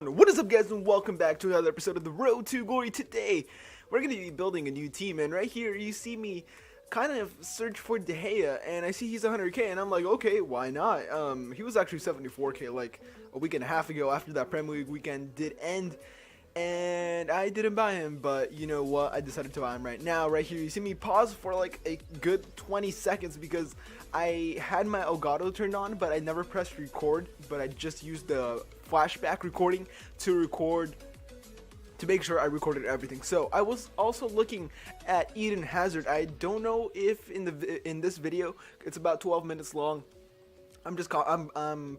What is up, guys, and welcome back to another episode of the Road to Glory. Today we're going to be building a new team, and right here you see me kind of search for De Gea, and I see he's 100k, and I'm like, okay, why not? He was actually 74k like a week and a half ago after that Premier League weekend did end, and I didn't buy him, but you know what, I decided to buy him right now. Right here you see me pause for like a good 20 seconds because I had my Elgato turned on, but I never pressed record, but I just used the flashback recording to record, to make sure I recorded everything. So I was also looking at Eden Hazard. I don't know if in this video, it's about 12 minutes long. I'm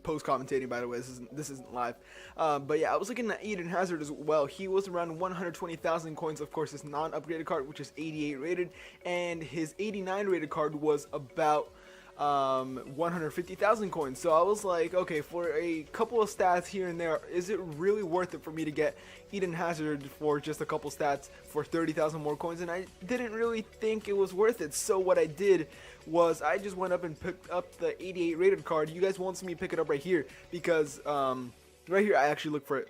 post commentating, by the way. This isn't live, but yeah, I was looking at Eden Hazard as well. He was around 120,000 coins. Of course, his non-upgraded card, which is 88 rated, and his 89 rated card was about 150,000 coins. So I was like, okay, for a couple of stats here and there, is it really worth it for me to get Eden Hazard for just a couple stats for 30,000 more coins? And I didn't really think it was worth it. So what I did was I just went up and picked up the 88 rated card. You guys won't see me pick it up right here because right here I actually looked for it,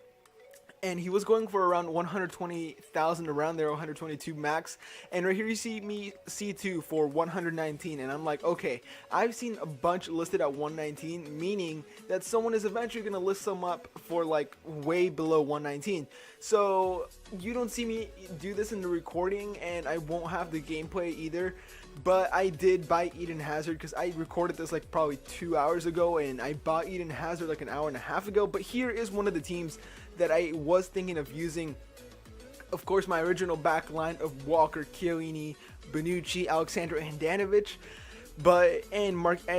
and he was going for around 120,000, around there, 122 max. And right here you see me C2 for 119, and I'm like, okay, I've seen a bunch listed at 119, meaning that someone is eventually going to list them up for like way below 119. So you don't see me do this in the recording, and I won't have the gameplay either. But I did buy Eden Hazard because I recorded this like probably 2 hours ago, and I bought Eden Hazard like an hour and a half ago. But here is one of the teams that I was thinking of using. Of course, my original back line of Walker, Chiellini, Bonucci, Alexander, and Handanovic. I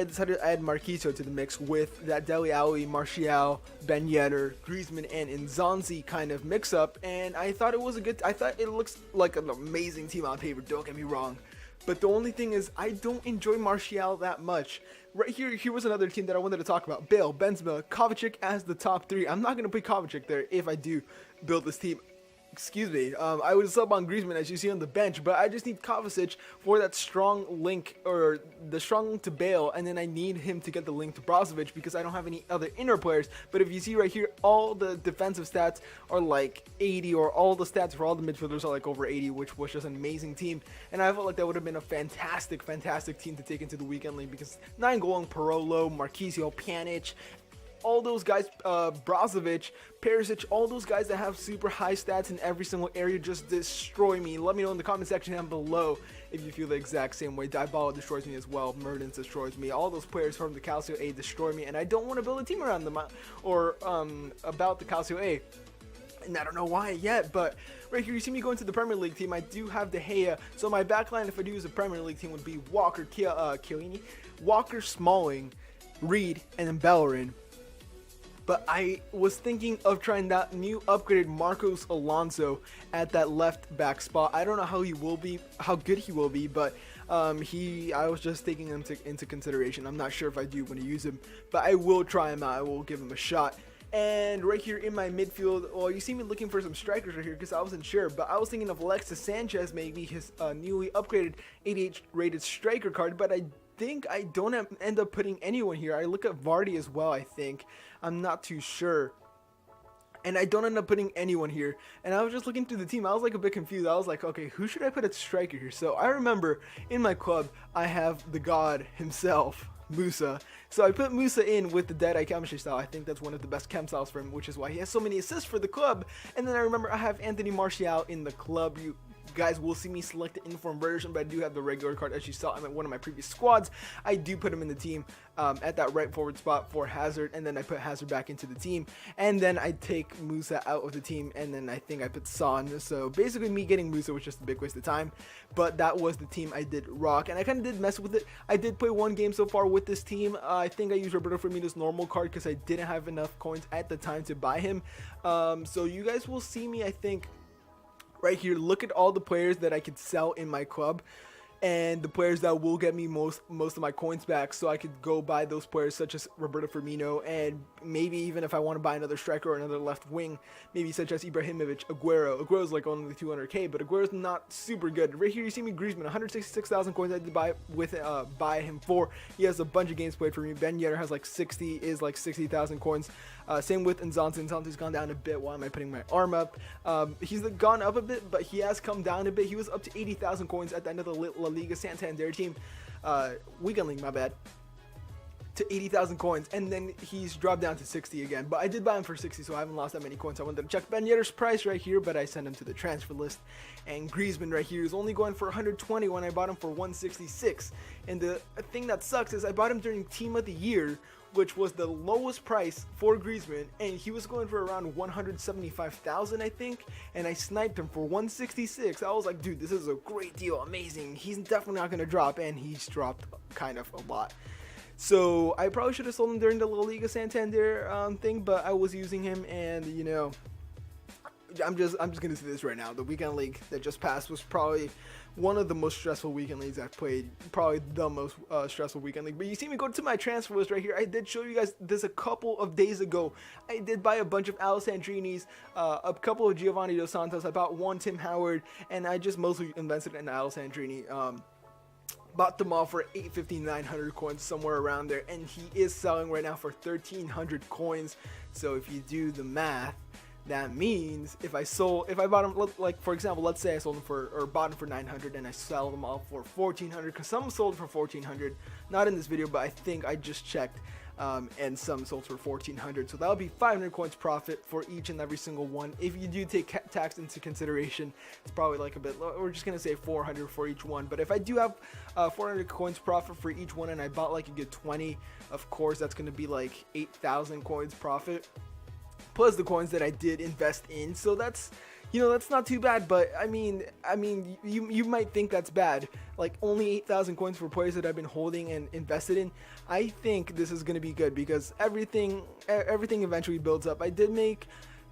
decided to add Marquinhos to the mix with that Dele Alli, Martial, Ben Yedder, Griezmann, and Nzonzi kind of mix up. And I thought it looks like an amazing team on paper, don't get me wrong. But the only thing is, I don't enjoy Martial that much. Right here was another team that I wanted to talk about. Bale, Benzema, Kovacic as the top three. I'm not going to put Kovacic there if I do build this team. Excuse me, I would sub on Griezmann as you see on the bench, but I just need Kovacic for that strong link, or the strong link to Bale, and then I need him to get the link to Brozovic because I don't have any other inner players. But if you see right here, all the defensive stats are like 80, or all the stats for all the midfielders are like over 80, which was just an amazing team. And I felt like that would have been a fantastic team to take into the weekend league because Nainggolan, Parolo, Marquinhos, Pjanic, all those guys, Brozovic, Perisic, all those guys that have super high stats in every single area just destroy me. Let me know in the comment section down below if you feel the exact same way. Dybala destroys me as well. Mertens destroys me. All those players from the Calcio A destroy me, and I don't want to build a team around them or about the Calcio A. And I don't know why yet, but right here you see me going to the Premier League team. I do have De Gea, so my backline, if I do use a Premier League team, would be Walker, Chiellini, Walker, Smalling, Reed, and then Bellerin. But I was thinking of trying that new upgraded Marcos Alonso at that left back spot. I don't know how good he will be, but I was just taking him into consideration. I'm not sure if I do want to use him, but I will try him out. I will give him a shot. And right here in my midfield, well, you see me looking for some strikers right here because I wasn't sure, but I was thinking of Alexis Sanchez, maybe his newly upgraded 88 rated striker card, but I think I don't end up putting anyone here. I look at Vardy as well, I think. I'm not too sure. And I don't end up putting anyone here. And I was just looking through the team. I was like a bit confused. I was like, okay, who should I put at striker here? So I remember in my club, I have the god himself, Musa. So I put Musa in with the Dead Eye chemistry style. I think that's one of the best chem styles for him, which is why he has so many assists for the club. And then I remember I have Anthony Martial in the club. You guys will see me select the informed version, but I do have the regular card as you saw in one of my previous squads. I do put him in the team at that right forward spot for Hazard, and then I put Hazard back into the team, and then I take Musa out of the team, and then I think I put Son. So basically me getting Musa was just a big waste of time, but that was the team I did rock, and I kind of did mess with it. I did play one game so far with this team. I think I used Roberto Firmino's normal card because I didn't have enough coins at the time to buy him. So you guys will see me, I think, right here, look at all the players that I could sell in my club and the players that will get me most of my coins back, so I could go buy those players such as Roberto Firmino, and maybe even if I want to buy another striker or another left wing, maybe such as Ibrahimovic, Aguero's like only 200k, but Aguero's not super good. Right here you see me Griezmann, 166,000 coins I did buy him for. He has a bunch of games played for me. Ben Yedder has like 60,000 coins. Same with Nzonzi. Nzonzi's gone down a bit. Why am I putting my arm up? He's gone up a bit, but he has come down a bit. He was up to 80,000 coins at the end of the La Liga Santander team. Weekend League, my bad. To 80,000 coins, and then he's dropped down to 60 again, but I did buy him for 60, so I haven't lost that many coins. I wanted to check Ben Yedder's price right here, but I sent him to the transfer list. And Griezmann right here is only going for 120 when I bought him for 166. And the thing that sucks is I bought him during Team of the Year, which was the lowest price for Griezmann, and he was going for around 175,000, I think, and I sniped him for 166. I was like, dude, this is a great deal, amazing. He's definitely not going to drop, and he's dropped kind of a lot. So I probably should have sold him during the La Liga Santander thing, but I was using him, and you know, I'm just gonna say this right now. The weekend league that just passed was probably one of the most stressful weekend leagues I've played. Probably the most stressful weekend league. But you see me go to my transfer list right here. I did show you guys this a couple of days ago. I did buy a bunch of Alessandrinis, a couple of Giovanni Dos Santos. I bought one Tim Howard, and I just mostly invested in Alessandrini. Bought them all for 850, 900 coins, somewhere around there, and he is selling right now for 1,300 coins. So if you do the math, that means if I bought them, like for example, let's say I sold them or bought them for 900 and I sell them all for 1,400, because some sold for 1,400, not in this video, but I think I just checked. And some sold for 1,400, so that'll be 500 coins profit for each and every single one. If you do take tax into consideration, it's probably like a bit low. We're just gonna say 400 for each one. But if I do have 400 coins profit for each one, and I bought like a good 20, of course that's gonna be like 8,000 coins profit, plus the coins that I did invest in. So that's, you know, that's not too bad. But I mean, you might think that's bad. Like only 8,000 coins for players that I've been holding and invested in. I think this is going to be good because everything eventually builds up. I did make,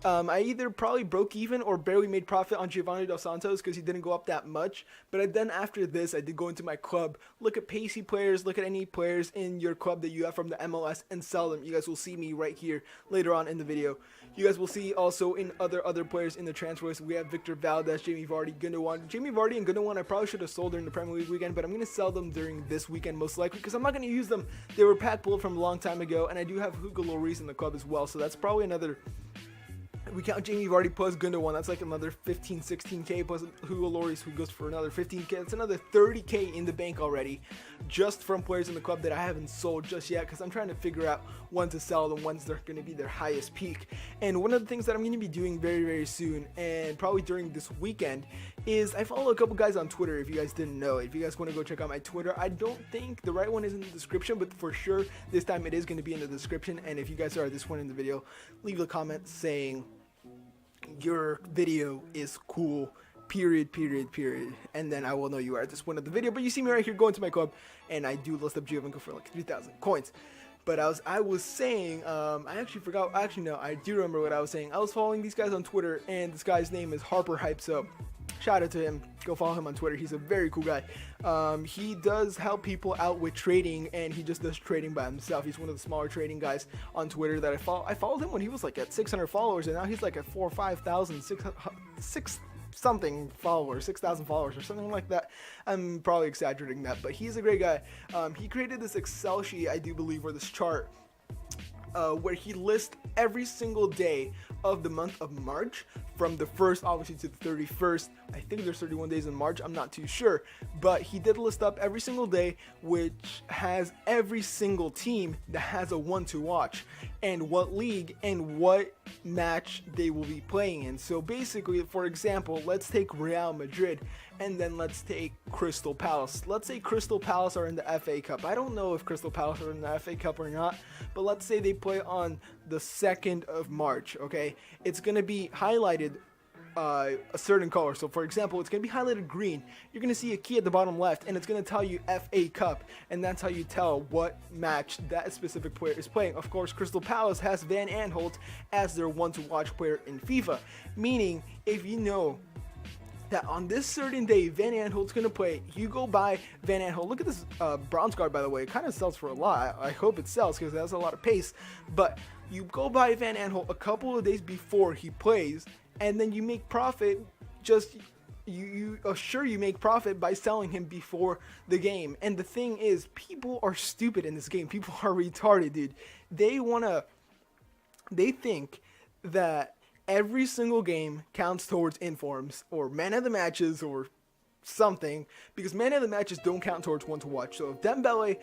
I either probably broke even or barely made profit on Giovanni Dos Santos because he didn't go up that much. But then after this, I did go into my club, look at pacey players, look at any players in your club that you have from the MLS and sell them. You guys will see me right here later on in the video. You guys will see also in other players in the transfer list. We have Victor Valdez, Jamie Vardy, Gundogan. Jamie Vardy and Gundogan I probably should have sold during the Premier League weekend, but I'm going to sell them during this weekend most likely because I'm not going to use them. They were pack pulled from a long time ago, and I do have Hugo Lloris in the club as well, so that's probably another... We count Jamie Vardy plus Gundogan, that's like another 15, 16k plus Hugo Lloris, who goes for another 15k. That's another 30k in the bank already, just from players in the club that I haven't sold just yet, because I'm trying to figure out when to sell them, when's they're going to be their highest peak. And one of the things that I'm going to be doing very, very soon, and probably during this weekend, is I follow a couple guys on Twitter, if you guys didn't know. If you guys want to go check out my Twitter, I don't think the right one is in the description, but for sure, this time it is going to be in the description. And if you guys are at this point in the video, leave a comment saying your video is cool, period, and then I will know you are at this point of the video. But you see me right here going to my club, and I do list up Giovinco for like 3,000 coins. But I was saying, I actually forgot, actually no, I do remember what I was saying. I was following these guys on Twitter, and this guy's name is Harper Hype, so shout out to him. Go follow him on Twitter. He's a very cool guy. He does help people out with trading, and he just does trading by himself. He's one of the smaller trading guys on Twitter that I follow. I followed him when he was like at 600 followers, and now he's like at 4,000 or 5,000, 6 something followers, 6,000 followers or something like that. I'm probably exaggerating that, but he's a great guy. He created this Excel sheet, I do believe, or this chart, where he lists every single day of the month of March, from the 1st obviously to the 31st. I think there's 31 days in March, I'm not too sure, but he did list up every single day, which has every single team that has a one to watch, and what league and what match they will be playing in. So basically, for example, let's take Real Madrid, and then let's take Crystal Palace. Let's say Crystal Palace are in the FA Cup. I don't know if Crystal Palace are in the FA Cup or not, but let's say they play on the 2nd of March, okay? It's going to be highlighted a certain color. So for example, it's going to be highlighted green. You're going to see a key at the bottom left, and it's going to tell you FA Cup, and that's how you tell what match that specific player is playing. Of course, Crystal Palace has Van Aanholt as their one to watch player in FIFA, meaning if you know that on this certain day Van Aanholt's going to play, you go buy Van Aanholt. Look at this bronze card, by the way. It kind of sells for a lot. I hope it sells because it has a lot of pace, but you go buy Van Aanholt a couple of days before he plays, and then you make profit. Just you assure you make profit by selling him before the game. And the thing is, people are stupid in this game. People are retarded, dude. They want to they think that every single game counts towards informs or man of the matches or something, because man of the matches don't count towards one to watch. So if Dembele,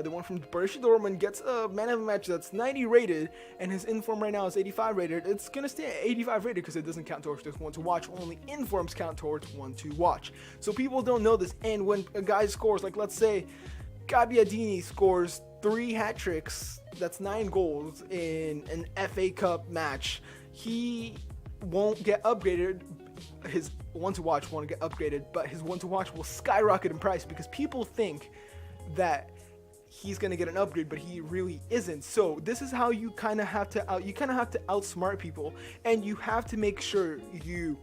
the one from Borussia Dortmund, gets a man of the match that's 90 rated and his inform right now is 85 rated, it's gonna stay at 85 rated because it doesn't count towards just one to watch. Only informs count towards one to watch. So people don't know this, and when a guy scores, like let's say Gabbiadini scores 3 hat tricks, that's 9 goals in an FA Cup match, he won't get upgraded. His one to watch won't get upgraded, but his one to watch will skyrocket in price because people think that he's gonna get an upgrade, but he really isn't. So this is how you kind of have to outsmart people, and you have to make sure you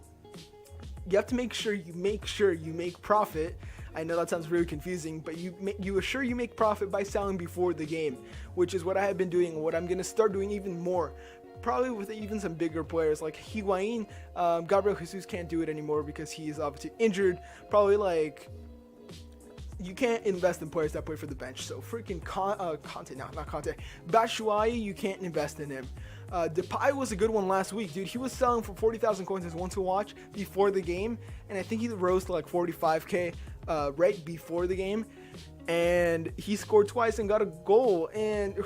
make profit. I know that sounds really confusing, but you assure you make profit by selling before the game, which is what I have been doing and what I'm gonna start doing even more. Probably with even some bigger players like Higuain. Gabriel Jesus can't do it anymore because he is obviously injured. Probably like you can't invest in players that play for the bench. So freaking Batshuayi, you can't invest in him. Depay was a good one last week, dude. He was selling for 40,000 coins as one to watch before the game, and I think he rose to like 45k right before the game. And he scored twice and got a goal, and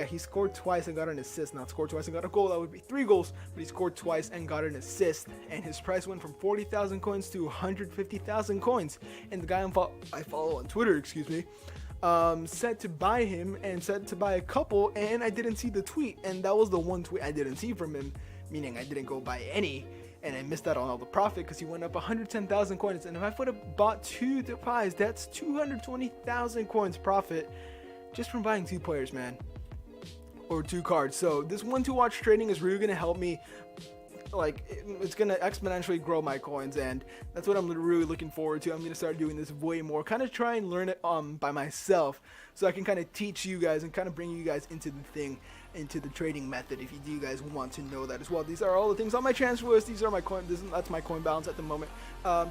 he scored twice and got an assist. Not scored twice and got a goal, that would be 3 goals, but he scored twice and got an assist, and his price went from 40,000 coins to 150,000 coins. And the guy I follow on Twitter, said to buy him and said to buy a couple, and I didn't see the tweet, and that was the one tweet I didn't see from him, meaning I didn't go buy any. And I missed out on all the profit because he went up 110,000 coins. And if I would have bought 2 Depays, that's 220,000 coins profit just from buying 2 players, man. Or 2 cards. So this one to watch trading is really going to help me. Like, it's going to exponentially grow my coins, and that's what I'm really looking forward to. I'm going to start doing this way more, kind of try and learn it by myself, so I can kind of teach you guys and kind of bring you guys into the thing, into the trading method, if you do guys want to know that as well. These are all the things on my transfer list. These are my coin. That's my coin balance at the moment.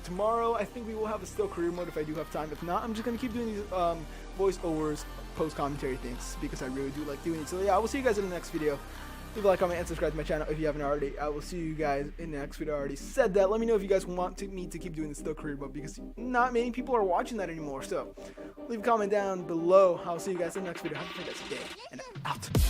Tomorrow I think we will have a still career mode if I do have time. If not, I'm just going to keep doing these voiceovers, post commentary things, because I really do like doing it. So yeah, I will see you guys in the next video. Leave a like, comment, and subscribe to my channel if you haven't already. I will see you guys in the next video. I already said that. Let me know if you guys want me to keep doing the still career mode, because not many people are watching that anymore. So leave a comment down below. I'll see you guys in the next video. Have a fantastic day, and out.